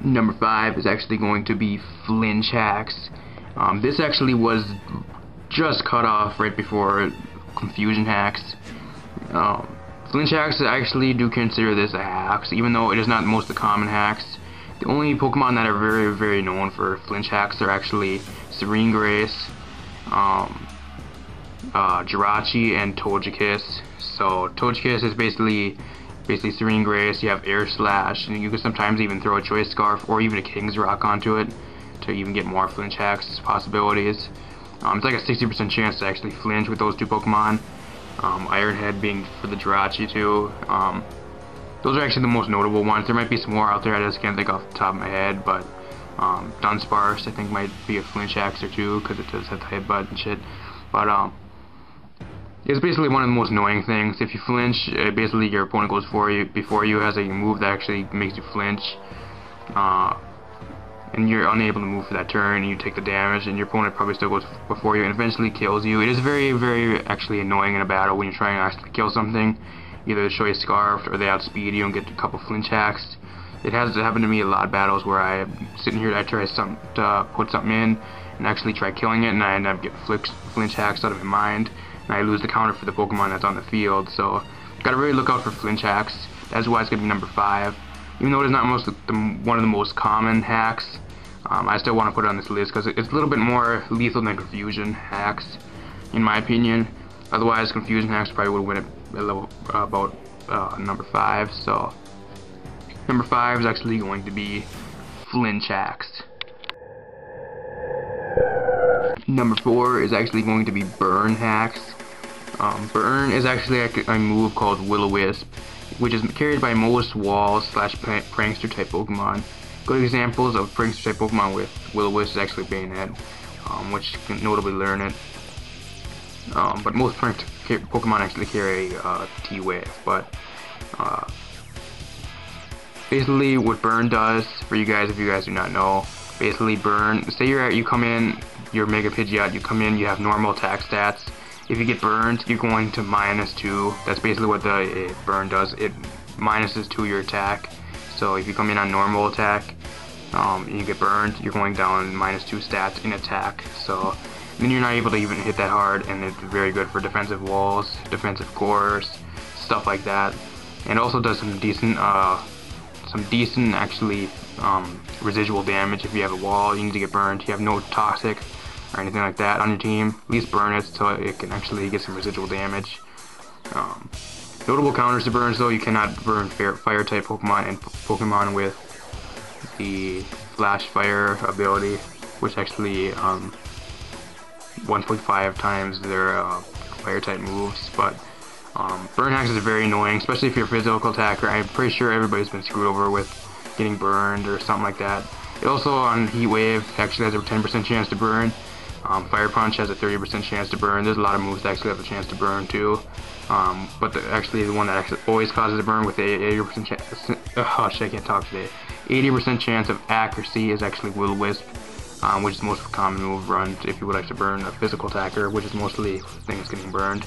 Number 5 is actually going to be Flinch Hax. This actually was just cut off right before Confusion Hax. Flinch Hax, I actually do consider this a Hax, even though it is not the most common Hax. The only Pokemon that are very, very known for Flinch Hax are actually Serene Grace, Jirachi, and Togekiss. So Togekiss is basically Serene Grace. You have Air Slash, and you can sometimes even throw a Choice Scarf or even a King's Rock onto it to even get more Flinch Hax possibilities. It's like a 60% chance to actually flinch with those two Pokemon. Iron Head being for the Jirachi too. Those are actually the most notable ones. There might be some more out there I just can't think off the top of my head, but Dunsparce I think might be a Flinch Hax or two because it does have the headbutt and shit. But it's basically one of the most annoying things. If you flinch, basically your opponent goes before you has a move that actually makes you flinch, and you're unable to move for that turn, and you take the damage, and your opponent probably still goes before you and eventually kills you. It is very, very actually annoying in a battle when you're trying to actually kill something. Either they show you Scarfed or they outspeed you and get a couple Flinch Hacks. It has happened to me a lot of battles where I'm sitting here, I try to put something in and actually try killing it, and I end up getting Flinch Hacks out of my mind, and I lose the counter for the Pokemon that's on the field. So gotta really look out for Flinch Hacks. That's why it's gonna be number 5. Even though it is not one of the most common hacks, I still want to put it on this list because it's a little bit more lethal than Confusion Hax, in my opinion. Otherwise, Confusion Hax probably would win it about number 5. So number 5 is actually going to be Flinch Hax. Number 4 is actually going to be Burn Hax. Burn is actually a move called Will-O-Wisp, which is carried by most wall/prankster type Pokemon. Good examples of prankster type Pokemon with Will-O-Wisp is actually Bayonet, which can notably learn it. But most pranked Pokemon actually carry T-Wave. But basically, what Burn does for you guys, if you guys do not know, basically Burn. Say you come in, you're Mega Pidgeot. You come in, you have normal attack stats. If you get burned, you're going to -2. That's basically what the burn does. It minuses 2 your attack. So if you come in on normal attack, and you get burned, you're going down -2 stats in attack. So then you're not able to even hit that hard, and it's very good for defensive walls, defensive cores, stuff like that. And it also does some decent actually residual damage. If you have a wall, you need to get burned. You have no toxic or anything like that on your team, at least burn it so it can actually get some residual damage. Notable counters to burns though: you cannot burn fire type Pokemon and Pokemon with the Flash Fire ability, which actually 1.5 times their fire type moves. But Burn Hax is very annoying, especially if you're a physical attacker. I'm pretty sure everybody's been screwed over with getting burned or something like that. It also on Heat Wave actually has a 10% chance to burn. Fire Punch has a 30% chance to burn. There's a lot of moves that actually have a chance to burn too. But actually the one that actually always causes a burn with a 80% chance, oh shit, I can't talk today. 80% chance of accuracy is actually Will-O-Wisp, which is the most common move run if you would like to burn a physical attacker, which is mostly things getting burned.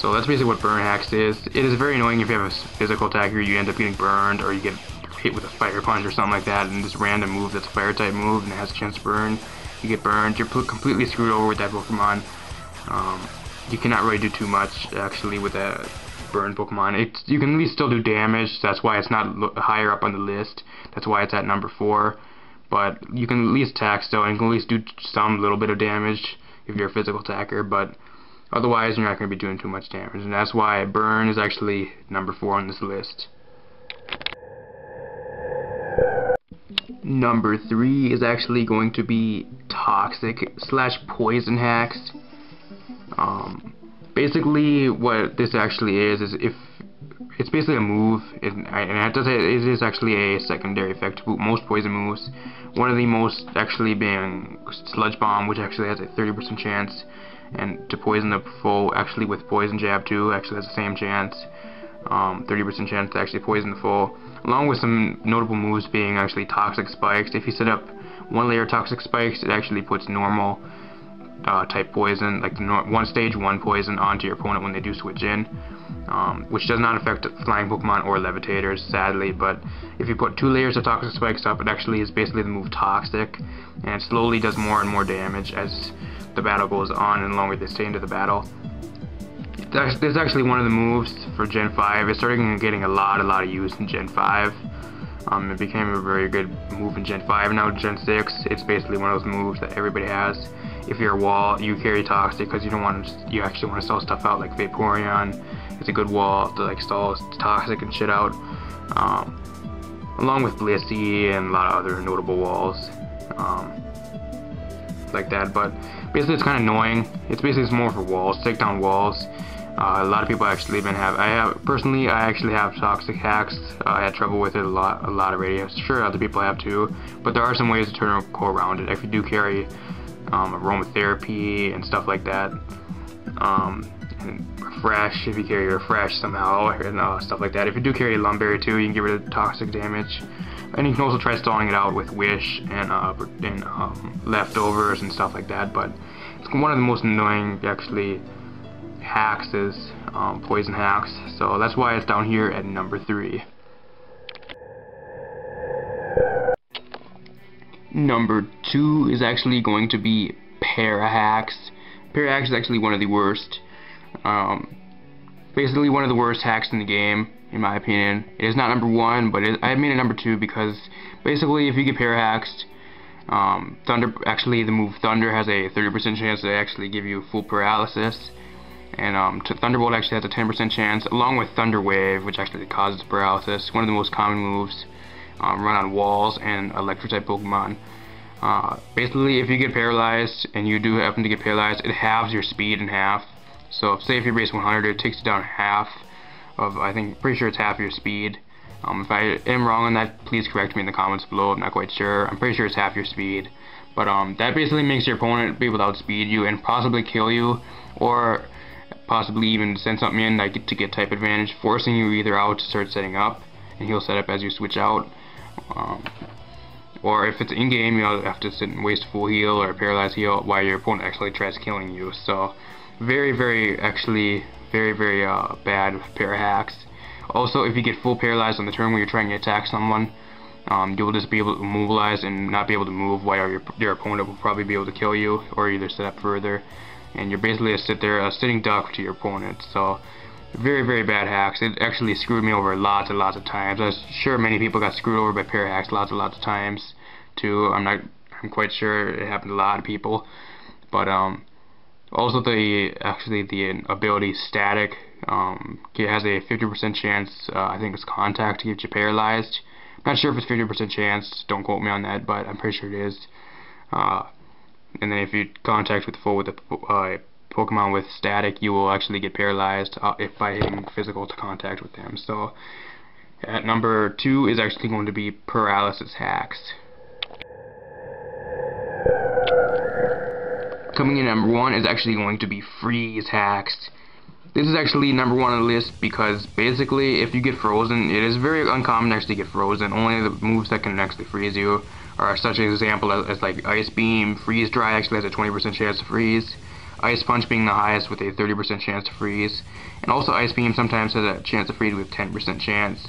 So that's basically what Burn Hax is. It is very annoying if you have a physical attacker, you end up getting burned, or you get hit with a Fire Punch or something like that, and this random move that's a fire type move and it has a chance to burn, you get burned, you're completely screwed over with that Pokemon. You cannot really do too much actually with a burn Pokemon. You can at least still do damage. That's why it's not higher up on the list. That's why it's at number 4. But you can at least attack still, and you can at least do some little bit of damage if you're a physical attacker, but otherwise you're not going to be doing too much damage, and that's why Burn is actually number 4 on this list. Number 3 is actually going to be Toxic/Poison Hax. Basically what this actually is if it's basically a move, and it is actually a secondary effect to most poison moves. One of the most actually being Sludge Bomb, which actually has a 30% chance, and to poison the foe actually with Poison Jab too, actually has the same chance. 30% chance to actually poison the foe, along with some notable moves being actually Toxic Spikes. If you set up 1 layer Toxic Spikes, it actually puts normal type poison, like the one stage 1 poison onto your opponent when they do switch in, which does not affect flying Pokemon or levitators, sadly. But if you put 2 layers of toxic spikes up, it actually is basically the move Toxic, and it slowly does more and more damage as the battle goes on and the longer they stay into the battle. This is actually one of the moves for Gen 5. It started getting a lot of use in Gen 5. It became a very good move in Gen 5. Now Gen 6, it's basically one of those moves that everybody has. If you're a wall, you carry Toxic because you actually want to stall stuff out, like Vaporeon. It's a good wall to like stall Toxic and shit out. Along with Blissey and a lot of other notable walls like that. But basically it's kind of annoying. It's basically more for walls, take down walls. A lot of people actually personally I actually have Toxic Hax. I had trouble with it a lot already. Sure, other people have too, but there are some ways to go around it. If you do carry aromatherapy and stuff like that, and refresh, if you carry refresh somehow, and stuff like that. If you do carry Lumberry too, you can get rid of toxic damage. And you can also try stalling it out with Wish and leftovers and stuff like that. But it's one of the most annoying actually hacks is Poison Hax, so that's why it's down here at number 3. Number 2 is actually going to be Para-Hax. Para-Hax is actually one of the worst, basically one of the worst hacks in the game, in my opinion. It is not number 1, but I made it number 2 because basically if you get Para-Haxed, the move Thunder has a 30% chance to actually give you full paralysis. And Thunderbolt actually has a 10% chance, along with Thunder Wave, which actually causes paralysis. One of the most common moves, run on walls and Electric-type Pokemon. Basically, if you get paralyzed, and you do happen to get paralyzed, it halves your speed in half. So, say if you're base 100, it takes you down half of, pretty sure it's half your speed. If I am wrong on that, please correct me in the comments below. I'm not quite sure. I'm pretty sure it's half your speed. But that basically makes your opponent be able to outspeed you and possibly kill you, or possibly even send something in like to get type advantage, forcing you either out to start setting up, and he'll set up as you switch out, or if it's in game, you'll have to sit and waste full heal or paralyze heal while your opponent actually tries killing you. So very bad Para-Hax. Also, if you get full paralyzed on the turn when you're trying to attack someone, you'll just be able to immobilize and not be able to move while your opponent will probably be able to kill you or either set up further. And you're basically a sitting duck to your opponent. So very bad hacks. It actually screwed me over lots and lots of times. I'm sure many people got screwed over by Para-Hax lots of times too. I'm quite sure it happened to a lot of people. But also the ability Static, it has a 50% chance, I think it's Contact, to get you paralyzed. Not sure if it's 50% chance, don't quote me on that, but I'm pretty sure it is. And then if you contact with a Pokemon with Static, you will actually get paralyzed if by hitting physical to contact with them. So at number 2 is actually going to be Paralysis Hax. Coming in at number 1 is actually going to be Freeze Hax. This is actually number 1 on the list because basically if you get frozen, it is very uncommon to actually get frozen. Only the moves that can actually freeze you are such an example as like Ice Beam. Freeze Dry actually has a 20% chance to freeze. Ice Punch being the highest with a 30% chance to freeze. And also Ice Beam sometimes has a chance to freeze with 10% chance.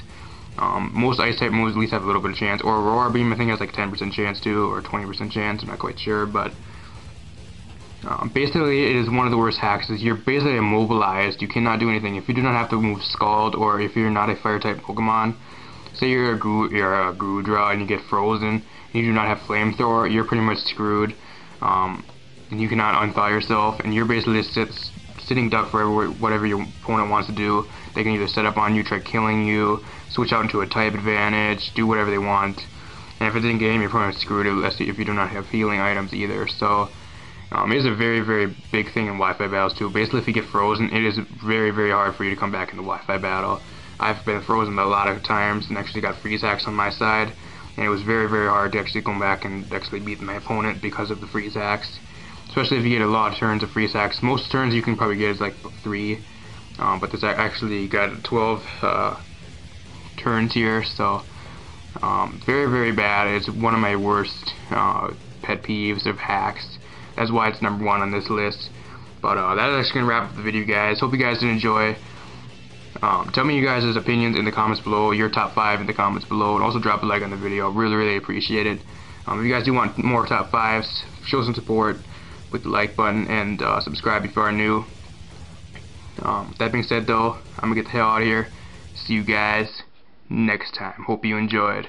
Most Ice type moves at least have a little bit of chance. Or Aurora Beam I think has like 10% chance too, or 20% chance, I'm not quite sure, but basically it is one of the worst hacks. You're basically immobilized, you cannot do anything. If you do not have to move Scald, or if you're not a fire type Pokemon, say you're a Goodra and you get frozen, and you do not have Flamethrower, you're pretty much screwed. And you cannot unthaw yourself, and you're basically just sitting duck for whatever your opponent wants to do. They can either set up on you, try killing you, switch out into a type advantage, do whatever they want. And if it's in game, you're pretty much screwed if you do not have healing items either. So it is a very big thing in Wi-Fi battles too. Basically, if you get frozen, it is very hard for you to come back in the Wi-Fi battle. I've been frozen a lot of times and actually got freeze hacks on my side, and it was very hard to actually come back and actually beat my opponent because of the freeze hacks. Especially if you get a lot of turns of freeze hacks. Most turns you can probably get is like 3, but this actually got 12 turns here, so very bad. It's one of my worst pet peeves of hacks. That's why it's number 1 on this list. But that is actually gonna wrap up the video, guys. Hope you guys did enjoy. Tell me you guys' opinions in the comments below, your top 5 in the comments below, and also drop a like on the video. Really appreciate it. If you guys do want more top 5s, show some support with the like button and subscribe if you are new. That being said, though, I'm gonna get the hell out of here. See you guys next time. Hope you enjoyed.